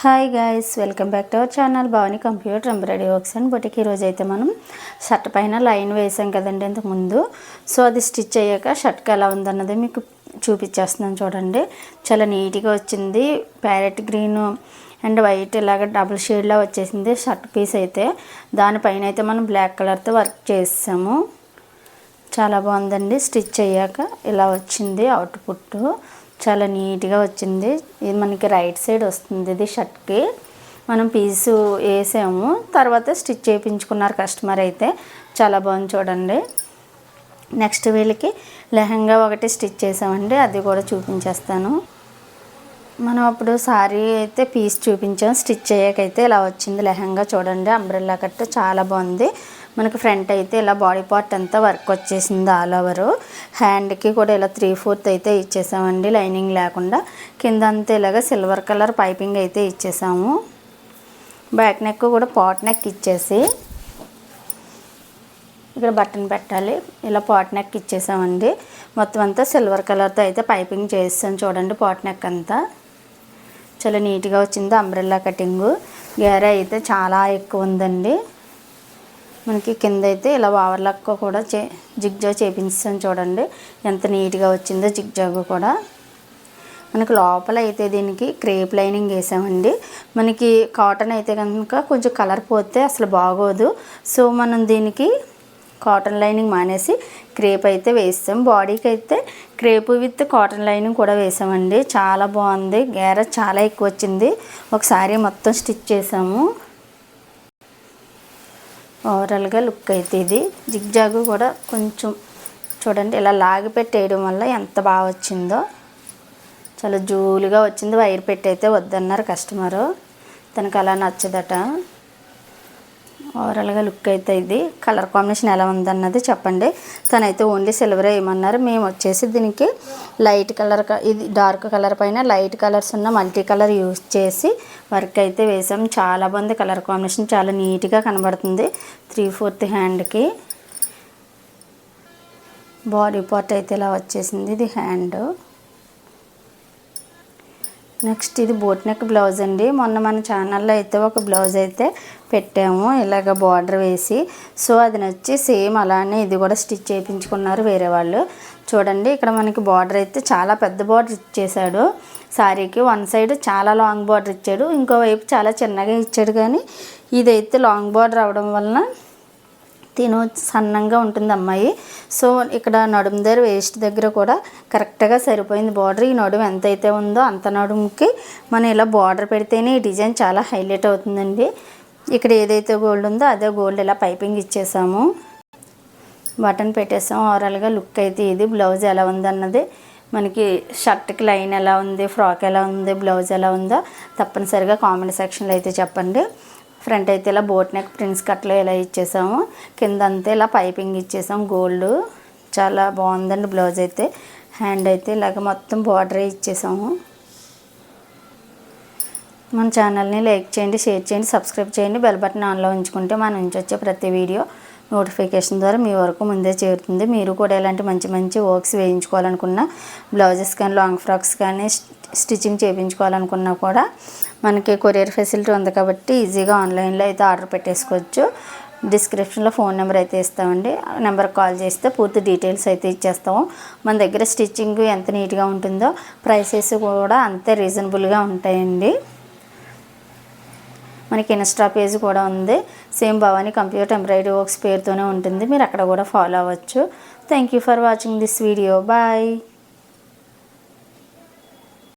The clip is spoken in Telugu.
Hi guys, welcome back to our channel Bhavani computer embroidery works and boutique. ఈరోజు అయితే మనం షర్ట్ పైన లైన్ వేసాం కదండి ఇంతకుముందు. సో అది స్టిచ్ అయ్యాక షర్ట్కి ఎలా ఉందన్నది మీకు చూపించేస్తున్నాను చూడండి. చాలా నీట్గా వచ్చింది. ప్యారెట్ గ్రీన్ అండ్ వైట్ ఇలాగ డబుల్ షేడ్లా వచ్చేసింది షర్ట్ పీస్ అయితే. దానిపైన అయితే మనం బ్లాక్ కలర్తో వర్క్ చేసాము. చాలా బాగుందండి. స్టిచ్ అయ్యాక ఇలా వచ్చింది అవుట్పుట్. చాలా నీట్గా వచ్చింది. ఇది మనకి రైట్ సైడ్ వస్తుంది. ఇది షర్ట్కి మనం పీసు వేసాము, తర్వాత స్టిచ్ చేయించుకున్నారు కస్టమర్ అయితే. చాలా బాగుంది చూడండి. నెక్స్ట్ వీళ్ళకి లెహంగా ఒకటి స్టిచ్ చేసామండి, అది కూడా చూపించేస్తాను. మనం అప్పుడు సారీ అయితే పీస్ చూపించాం, స్టిచ్ అయ్యాకైతే ఇలా వచ్చింది లెహంగా. చూడండి, అంబ్రెల్లా కట్ చాలా బాగుంది. మనకి ఫ్రంట్ అయితే ఇలా బాడీ పార్ట్ అంతా వర్క్ వచ్చేసింది ఆల్ ఓవరు. హ్యాండ్కి కూడా ఇలా 3/4 అయితే ఇచ్చేసామండి లైనింగ్ లేకుండా. కింద అంతా ఇలాగ సిల్వర్ కలర్ పైపింగ్ అయితే ఇచ్చేసాము. బ్యాక్ నెక్ కూడా పాట్ నెక్ ఇచ్చేసి ఇక్కడ బటన్ పెట్టాలి, ఇలా పాట్ నెక్ ఇచ్చేసామండి. మొత్తం అంతా సిల్వర్ కలర్తో అయితే పైపింగ్ చేసాం చూడండి. పాట్ నెక్ అంతా చాలా నీట్గా వచ్చింది. Umbrella cutting. గేర అయితే చాలా ఎక్కువ ఉందండి. మనకి కింద అయితే ఇలా ఓవర్లాక్ కూడా జిగ్జాగ్ చేపించాం చూడండి, ఎంత నీట్గా వచ్చిందో జిగ్జాగ్ కూడా. మనకి లోపల అయితే దీనికి క్రేప్ లైనింగ్ వేసామండి. మనకి కాటన్ అయితే కనుక కొంచెం కలర్ పోతే అసలు బాగోదు. సో మనం దీనికి కాటన్ లైనింగ్ మానేసి క్రేప్ అయితే వేస్తాం. బాడీకి అయితే క్రేప్ విత్ కాటన్ లైనింగ్ కూడా వేసామండి. చాలా బాగుంది. గేర చాలా ఎక్కువ వచ్చింది. ఒకసారి మొత్తం స్టిచ్ చేసాము. ఓవరాల్గా లుక్ అయితే ఇది. జిగ్జాగ్ కూడా కొంచెం చూడండి, ఇలా లాగి పెట్టేయడం వల్ల ఎంత బాగా వచ్చిందో. చాలా జూలుగా వచ్చింది. వైర్ పెట్టి అయితే వద్దన్నారు కస్టమరు, తనకు అలా నచ్చదట. ఓవరాల్గా లుక్ అయితే ఇది. కలర్ కాంబినేషన్ ఎలా ఉందన్నది చెప్పండి. తనైతే ఓన్లీ సిల్వరే వేయమన్నారు. మేము వచ్చేసి దీనికి లైట్ కలర్, ఇది డార్క్ కలర్ పైన లైట్ కలర్స్ ఉన్న మల్టీ కలర్ యూజ్ చేసి వర్క్ అయితే వేసాం. చాలా బాగుంది కలర్ కాంబినేషన్, చాలా నీట్గా కనబడుతుంది. 3/4 హ్యాండ్కి. బాడీ పార్ట్ అయితే ఇలా వచ్చేసింది. ఇది హ్యాండ్. నెక్స్ట్ ఇది బోట్ నెక్ బ్లౌజ్ అండి. మొన్న మన ఛానల్లో అయితే ఒక బ్లౌజ్ అయితే పెట్టాము ఇలాగ బార్డర్ వేసి. సో అది నచ్చి సేమ్ అలానే ఇది కూడా స్టిచ్ చేయించుకున్నారు వేరే వాళ్ళు. చూడండి, ఇక్కడ మనకి బార్డర్ అయితే చాలా పెద్ద బార్డర్ ఇచ్చేసాడు శారీకి. వన్ సైడ్ చాలా లాంగ్ బార్డర్ ఇచ్చాడు, ఇంకోవైపు చాలా చిన్నగా ఇచ్చాడు. కానీ ఇదైతే లాంగ్ బార్డర్ అవడం వలన తిను సన్నంగా ఉంటుంది అమ్మాయి. సో ఇక్కడ నడుము దగ్గర వేస్ట్ దగ్గర కూడా కరెక్ట్గా సరిపోయింది బార్డర్. ఈ నడుము ఎంతైతే ఉందో అంత నడుముకి మనం ఇలా బార్డర్ పెడితేనే ఈ డిజైన్ చాలా హైలైట్ అవుతుందండి. ఇక్కడ ఏదైతే గోల్డ్ ఉందో అదే గోల్డ్ ఇలా పైపింగ్ ఇచ్చేసాము, బటన్ పెట్టేసాం. ఓవరాల్గా లుక్ అయితే ఇది. బ్లౌజ్ ఎలా ఉందన్నది, మనకి షర్ట్కి లైన్ ఎలా ఉంది, ఫ్రాక్ ఎలా ఉంది, బ్లౌజ్ ఎలా ఉందో తప్పనిసరిగా కామెంట్ సెక్షన్లో అయితే చెప్పండి. ఫ్రంట్ అయితే ఇలా బోట్ నెక్ ప్రిన్స్ కట్లో ఇలా ఇచ్చేసాము. కింద అంతా ఇలా పైపింగ్ ఇచ్చేసాం గోల్డ్. చాలా బాగుందండి బ్లౌజ్ అయితే. హ్యాండ్ అయితే ఇలాగ మొత్తం బార్డరే ఇచ్చేసాము. మన ఛానల్ని లైక్ చేయండి, షేర్ చేయండి, సబ్స్క్రైబ్ చేయండి. బెల్ బటన్ ఆన్లో ఉంచుకుంటే మన నుంచి వచ్చే ప్రతి వీడియో నోటిఫికేషన్ ద్వారా మీ వరకు ముందే చేరుతుంది. మీరు కూడా ఇలాంటి మంచి మంచి వర్క్స్ వేయించుకోవాలనుకున్న, బ్లౌజెస్ కానీ లాంగ్ ఫ్రాక్స్ కానీ స్టిచ్చింగ్ చేయించుకోవాలనుకున్నా కూడా మనకి కొరియర్ ఫెసిలిటీ ఉంది కాబట్టి ఈజీగా ఆన్లైన్లో అయితే ఆర్డర్ పెట్టేసుకోవచ్చు. డిస్క్రిప్షన్లో ఫోన్ నెంబర్ అయితే ఇస్తామండి. ఆ నెంబర్కి కాల్ చేస్తే పూర్తి డీటెయిల్స్ అయితే ఇచ్చేస్తాము. మన దగ్గర స్టిచ్చింగ్ ఎంత నీట్గా ఉంటుందో ప్రైసెస్ కూడా అంతే రీజనబుల్గా ఉంటాయండి. మనకి ఇన్స్టా పేజ్ కూడా ఉంది, same Bhavani computer embroidery works పేరుతోనే ఉంటుంది. మీరు అక్కడ కూడా ఫాలో అవ్వచ్చు. Thank you for watching this video. Bye.